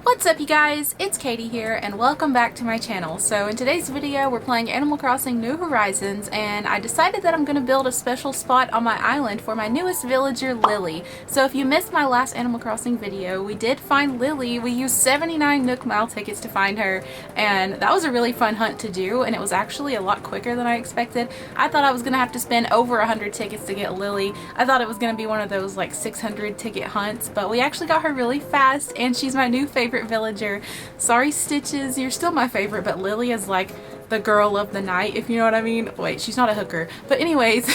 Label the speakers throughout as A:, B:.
A: What's up you guys, it's Katie here and welcome back to my channel. So in today's video we're playing Animal Crossing New Horizons and I decided that I'm going to build a special spot on my island for my newest villager, Lily. So if you missed my last Animal Crossing video, we did find Lily. We used 79 Nook Mile tickets to find her and that was a really fun hunt to do, and it was actually a lot quicker than I expected. I thought I was going to have to spend over 100 tickets to get Lily. I thought it was going to be one of those like 600 ticket hunts, but we actually got her really fast and she's my new favorite villager. Sorry Stitches, you're still my favorite, but Lily is like the girl of the night, if you know what I mean. Wait, she's not a hooker. But anyways,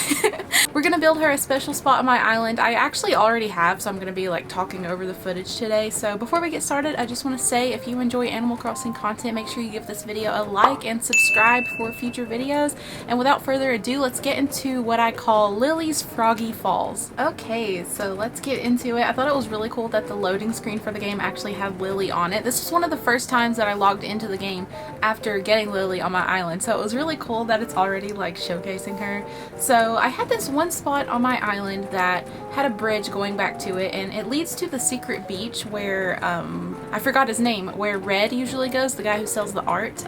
A: we're gonna build her a special spot on my island. I actually already have, so I'm gonna be like talking over the footage today. So before we get started, I just want to say if you enjoy Animal Crossing content, make sure you give this video a like and subscribe for future videos. And without further ado, let's get into what I call Lily's Froggy Falls. Okay, so let's get into it. I thought it was really cool that the loading screen for the game actually had Lily on it. This was one of the first times that I logged into the game after getting Lily on my island, so it was really cool that it's already like showcasing her. So I had this one spot on my island that had a bridge going back to it, and it leads to the secret beach where I forgot his name, where Red usually goes, the guy who sells the art.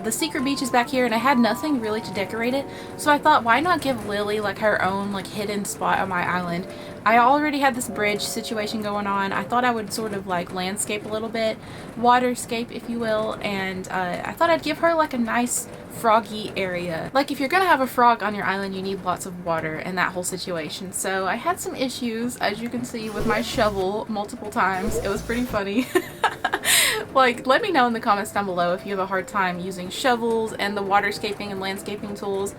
A: The secret beach is back here and I had nothing really to decorate it, so I thought why not give Lily like her own like hidden spot on my island. I already had this bridge situation going on. I thought I would sort of like landscape a little bit, waterscape if you will, and I thought I'd give her like a nice froggy area. Like if you're gonna have a frog on your island, you need lots of water and that whole situation. So I had some issues, as you can see, with my shovel multiple times. It was pretty funny. Like, let me know in the comments down below if you have a hard time using shovels and the waterscaping and landscaping tools.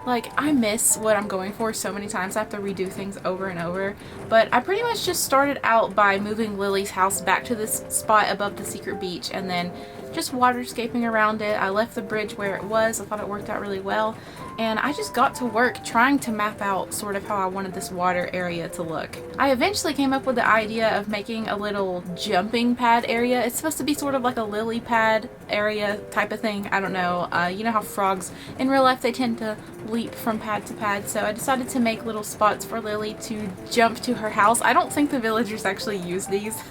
A: Like, I miss what I'm going for so many times. I have to redo things over and over. But I pretty much just started out by moving Lily's house back to this spot above the secret beach and then just waterscaping around it. I left the bridge where it was. I thought it worked out really well. And I just got to work trying to map out sort of how I wanted this water area to look. I eventually came up with the idea of making a little jumping pad area. It's supposed to be sort of like a lily pad area type of thing. I don't know. You know how frogs in real life, they tend to leap from pad to pad, so I decided to make little spots for Lily to jump to her house. I don't think the villagers actually use these,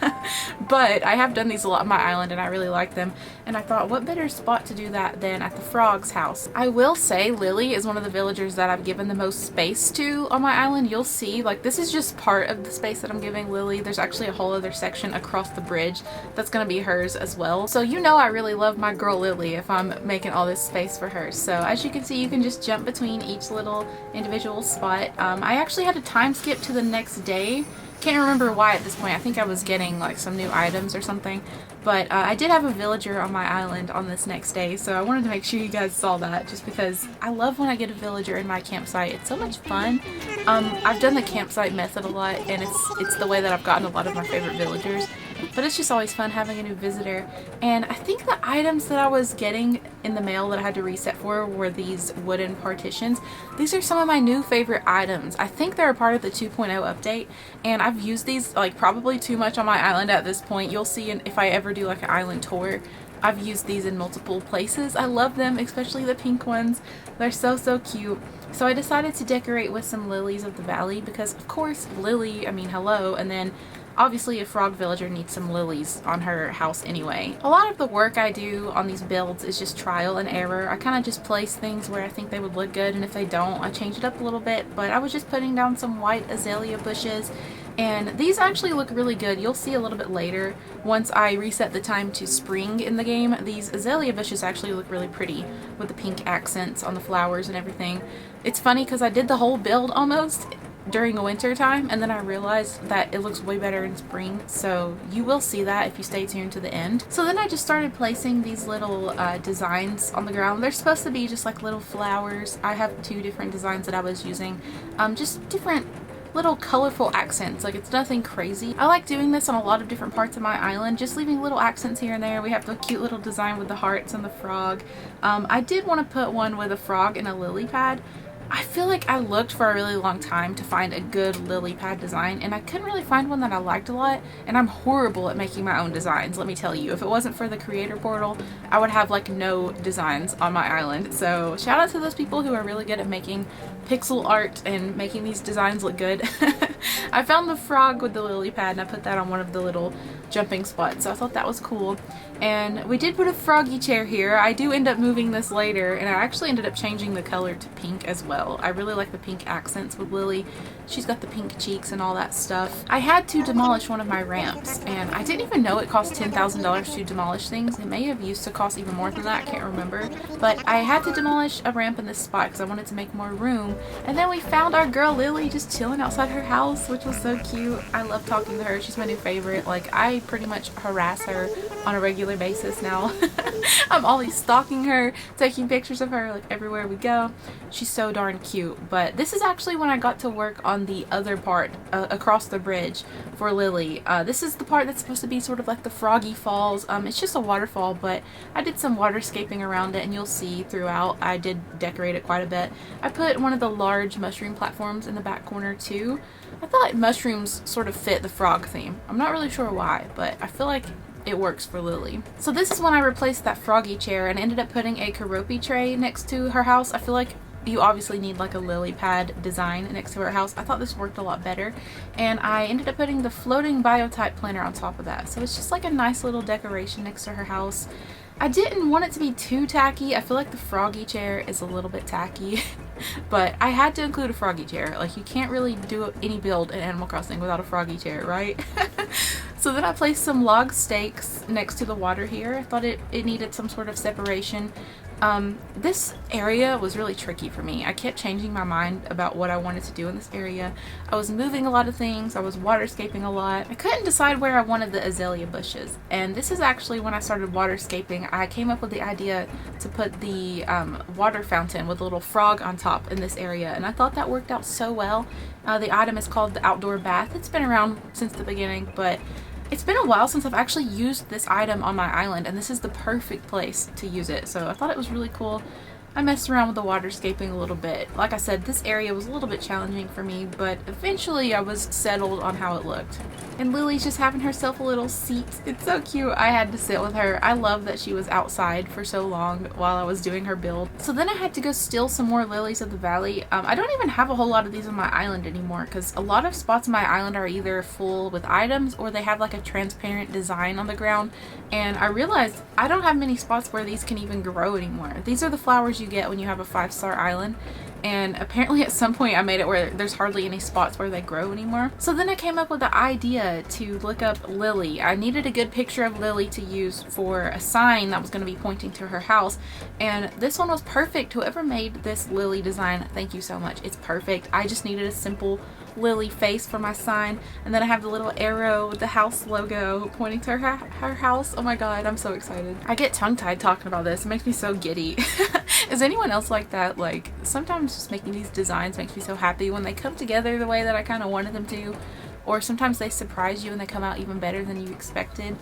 A: but I have done these a lot on my island and I really like them, and I thought what better spot to do that than at the frog's house. I will say Lily is one of the villagers that I've given the most space to on my island. You'll see, like, this is just part of the space that I'm giving Lily. There's actually a whole other section across the bridge that's gonna be hers as well. So you know I really love my girl Lily if I'm making all this space for her. So as you can see, you can just jump between each little individual spot. I actually had a time skip to the next day. Can't remember why at this point. I think I was getting like some new items or something, but I did have a villager on my island on this next day, so I wanted to make sure you guys saw that just because I love when I get a villager in my campsite. It's so much fun. I've done the campsite method a lot and it's the way that I've gotten a lot of my favorite villagers, but it's just always fun having a new visitor. And I think the items that I was getting in the mail that I had to reset for were these wooden partitions. These are some of my new favorite items. I think they're a part of the 2.0 update, and I've used these like probably too much on my island at this point. You'll see if I ever do like an island tour, I've used these in multiple places. I love them, especially the pink ones. They're so cute. So I decided to decorate with some lilies of the valley because of course Lily, I mean hello, and then obviously a frog villager needs some lilies on her house anyway. A lot of the work I do on these builds is just trial and error. I kind of just place things where I think they would look good, and if they don't, I change it up a little bit. But I was just putting down some white azalea bushes, and these actually look really good. You'll see a little bit later, once I reset the time to spring in the game, these azalea bushes actually look really pretty with the pink accents on the flowers and everything. It's funny because I did the whole build almost during a winter time, and then I realized that it looks way better in spring, so you will see that if you stay tuned to the end. So then I just started placing these little designs on the ground. They're supposed to be just like little flowers. I have two different designs that I was using, just different little colorful accents. Like, it's nothing crazy. I like doing this on a lot of different parts of my island, just leaving little accents here and there. We have the cute little design with the hearts and the frog. I did want to put one with a frog and a lily pad, I feel like I looked for a really long time to find a good lily pad design, and I couldn't really find one that I liked a lot, and I'm horrible at making my own designs, let me tell you. If it wasn't for the creator portal, I would have like no designs on my island. So shout out to those people who are really good at making pixel art and making these designs look good. I found the frog with the lily pad and I put that on one of the little jumping spots, so I thought that was cool. And we did put a Froggy chair here. I do end up moving this later, and I actually ended up changing the color to pink as well. I really like the pink accents with Lily. She's got the pink cheeks and all that stuff. I had to demolish one of my ramps, and I didn't even know it cost $10,000 to demolish things. It may have used to cost even more than that, I can't remember. But I had to demolish a ramp in this spot because I wanted to make more room. And then we found our girl Lily just chilling outside her house, which was so cute. I love talking to her. She's my new favorite. Like, I pretty much harass her on a regular basis now. I'm always stalking her, taking pictures of her like everywhere we go. She's so darn cute. But this is actually when I got to work on the other part across the bridge for Lily. This is the part that's supposed to be sort of like the Froggy Falls. It's just a waterfall, but I did some waterscaping around it, and you'll see throughout I did decorate it quite a bit. I put one of the large mushroom platforms in the back corner too. I thought mushrooms sort of fit the frog theme. I'm not really sure why, but I feel like it works for Lily. So this is when I replaced that Froggy chair and ended up putting a Karopi tray next to her house. I feel like you obviously need like a lily pad design next to her house. I thought this worked a lot better, and I ended up putting the floating biotype planter on top of that. So it's just like a nice little decoration next to her house. I didn't want it to be too tacky. I feel like the Froggy chair is a little bit tacky, but I had to include a Froggy chair. Like, you can't really do any build in Animal Crossing without a Froggy chair, right? So then I placed some log stakes next to the water here. I thought it needed some sort of separation. This area was really tricky for me. I kept changing my mind about what I wanted to do in this area. I was moving a lot of things. I was waterscaping a lot. I couldn't decide where I wanted the azalea bushes. And this is actually when I started waterscaping. I came up with the idea to put the water fountain with a little frog on top in this area. And I thought that worked out so well. The item is called the outdoor bath. It's been around since the beginning, but it's been a while since I've actually used this item on my island, and this is the perfect place to use it, so I thought it was really cool. I messed around with the waterscaping a little bit. Like I said, this area was a little bit challenging for me, but eventually I was settled on how it looked. And Lily's just having herself a little seat. It's so cute. I had to sit with her. I love that she was outside for so long while I was doing her build. So then I had to go steal some more lilies of the valley. I don't even have a whole lot of these on my island anymore, because a lot of spots on my island are either full with items or they have like a transparent design on the ground. And I realized I don't have many spots where these can even grow anymore. These are the flowers you get when you have a 5-star island, and apparently at some point I made it where there's hardly any spots where they grow anymore. So then I came up with the idea to look up Lily. I needed a good picture of Lily to use for a sign that was going to be pointing to her house, and this one was perfect. Whoever made this Lily design, thank you so much. It's perfect. I just needed a simple Lily face for my sign, and then I have the little arrow with the house logo pointing to her house. Oh my god, I'm so excited. I get tongue-tied talking about this. It makes me so giddy. Is anyone else like that? Like, sometimes just making these designs makes me so happy when they come together the way that I kind of wanted them to, or sometimes they surprise you and they come out even better than you expected.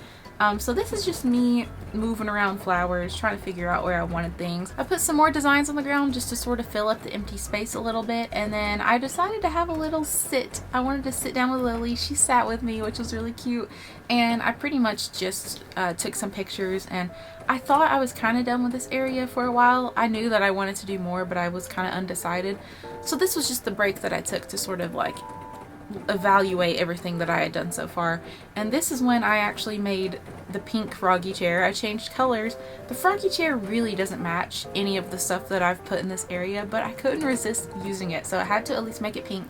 A: So this is just me moving around flowers, trying to figure out where I wanted things. I put some more designs on the ground just to sort of fill up the empty space a little bit, and then I decided to have a little sit. I wanted to sit down with Lily. She sat with me, which was really cute, and I pretty much just took some pictures, and I thought I was kind of done with this area for a while. I knew that I wanted to do more, but I was kind of undecided. So this was just the break that I took to sort of like evaluate everything that I had done so far. And this is when I actually made the pink Froggy chair. I changed colors. The Froggy chair really doesn't match any of the stuff that I've put in this area, but I couldn't resist using it, so I had to at least make it pink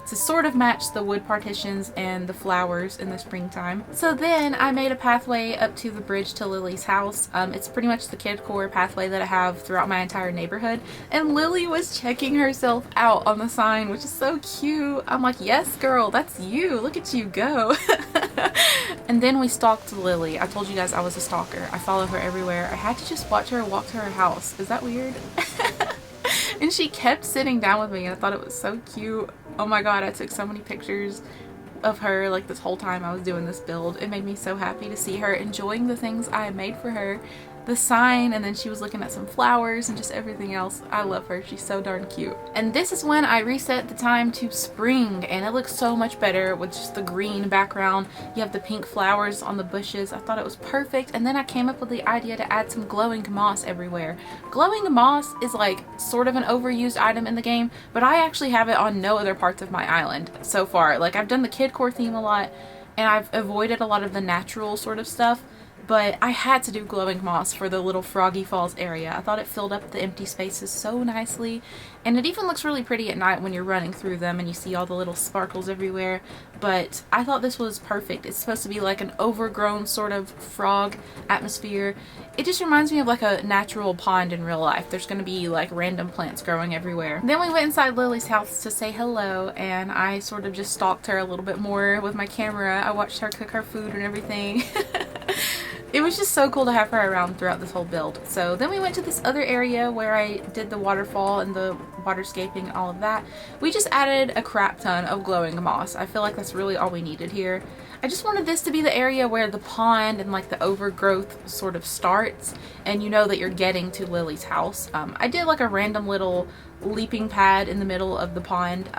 A: to sort of match the wood partitions and the flowers in the springtime. So then I made a pathway up to the bridge to Lily's house. It's pretty much the kid core pathway that I have throughout my entire neighborhood, and Lily was checking herself out on the sign, which is so cute. I'm like, yes girl, that's you, look at you go. And then we stalked Lily. I told you guys I was a stalker. I follow her everywhere. I had to just watch her walk to her house. Is that weird? And she kept sitting down with me, and I thought it was so cute. Oh my god, I took so many pictures of her like this whole time I was doing this build. It made me so happy to see her enjoying the things I had made for her. the sign, and then she was looking at some flowers and just everything else. I love her. She's so darn cute. And this is when I reset the time to spring, and it looks so much better with just the green background. You have the pink flowers on the bushes. I thought it was perfect. And then I came up with the idea to add some glowing moss everywhere. Glowing moss is like sort of an overused item in the game, but I actually have it on no other parts of my island so far. Like, I've done the kid core theme a lot, and I've avoided a lot of the natural sort of stuff, but I had to do glowing moss for the little Froggy Falls area. I thought it filled up the empty spaces so nicely, and it even looks really pretty at night when you're running through them and you see all the little sparkles everywhere. But I thought this was perfect. It's supposed to be like an overgrown sort of frog atmosphere. It just reminds me of like a natural pond in real life. There's going to be like random plants growing everywhere. Then we went inside Lily's house to say hello, and I sort of just stalked her a little bit more with my camera. I watched her cook her food and everything. It was just so cool to have her around throughout this whole build. So then we went to this other area where I did the waterfall and the waterscaping and all of that. We just added a crap ton of glowing moss. I feel like that's really all we needed here. I just wanted this to be the area where the pond and like the overgrowth sort of starts, and you know that you're getting to Lily's house. I did like a random little leaping pad in the middle of the pond.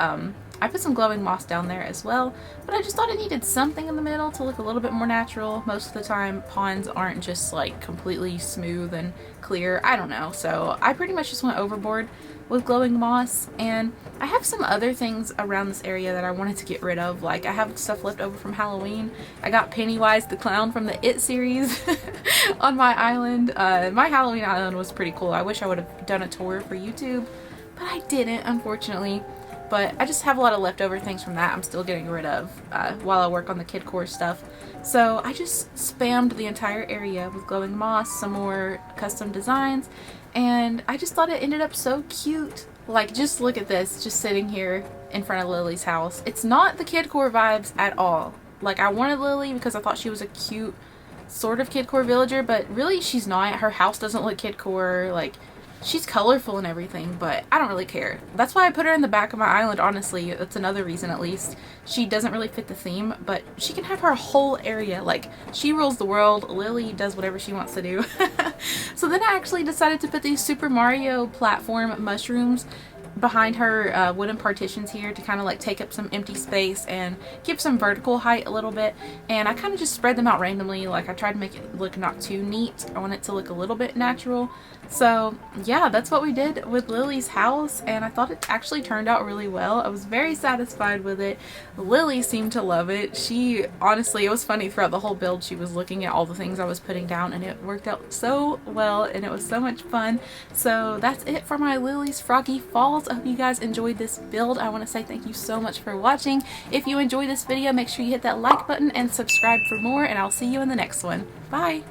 A: I put some glowing moss down there as well, but I just thought it needed something in the middle to look a little bit more natural. Most of the time ponds aren't just like completely smooth and clear. I don't know, so I pretty much just went overboard with glowing moss. And I have some other things around this area that I wanted to get rid of. Like, I have stuff left over from Halloween. I got Pennywise the clown from the It series on my island. My Halloween island was pretty cool. I wish I would have done a tour for YouTube, but I didn't, unfortunately. But I just have a lot of leftover things from that I'm still getting rid of while I work on the kid core stuff. So I just spammed the entire area with glowing moss, some more custom designs, and I just thought it ended up so cute. Like, just look at this, just sitting here in front of Lily's house. It's not the kid core vibes at all. Like, I wanted Lily because I thought she was a cute sort of kid core villager, but really she's not. Her house doesn't look kid core. Like, she's colorful and everything, but I don't really care. That's why I put her in the back of my island, honestly. That's another reason, at least. She doesn't really fit the theme, but she can have her whole area. Like, she rules the world. Lily does whatever she wants to do. So then I actually decided to put these Super Mario platform mushrooms behind her wooden partitions here to kind of like take up some empty space and give some vertical height a little bit. And I kind of just spread them out randomly. Like, I tried to make it look not too neat. I want it to look a little bit natural. So yeah, that's what we did with Lily's house, and I thought it actually turned out really well. I was very satisfied with it. Lily seemed to love it. She honestly, it was funny throughout the whole build, she was looking at all the things I was putting down, and it worked out so well and it was so much fun. So that's it for my Lily's Froggy Falls. I hope you guys enjoyed this build. I want to say thank you so much for watching. If you enjoyed this video, make sure you hit that like button and subscribe for more, and I'll see you in the next one. Bye!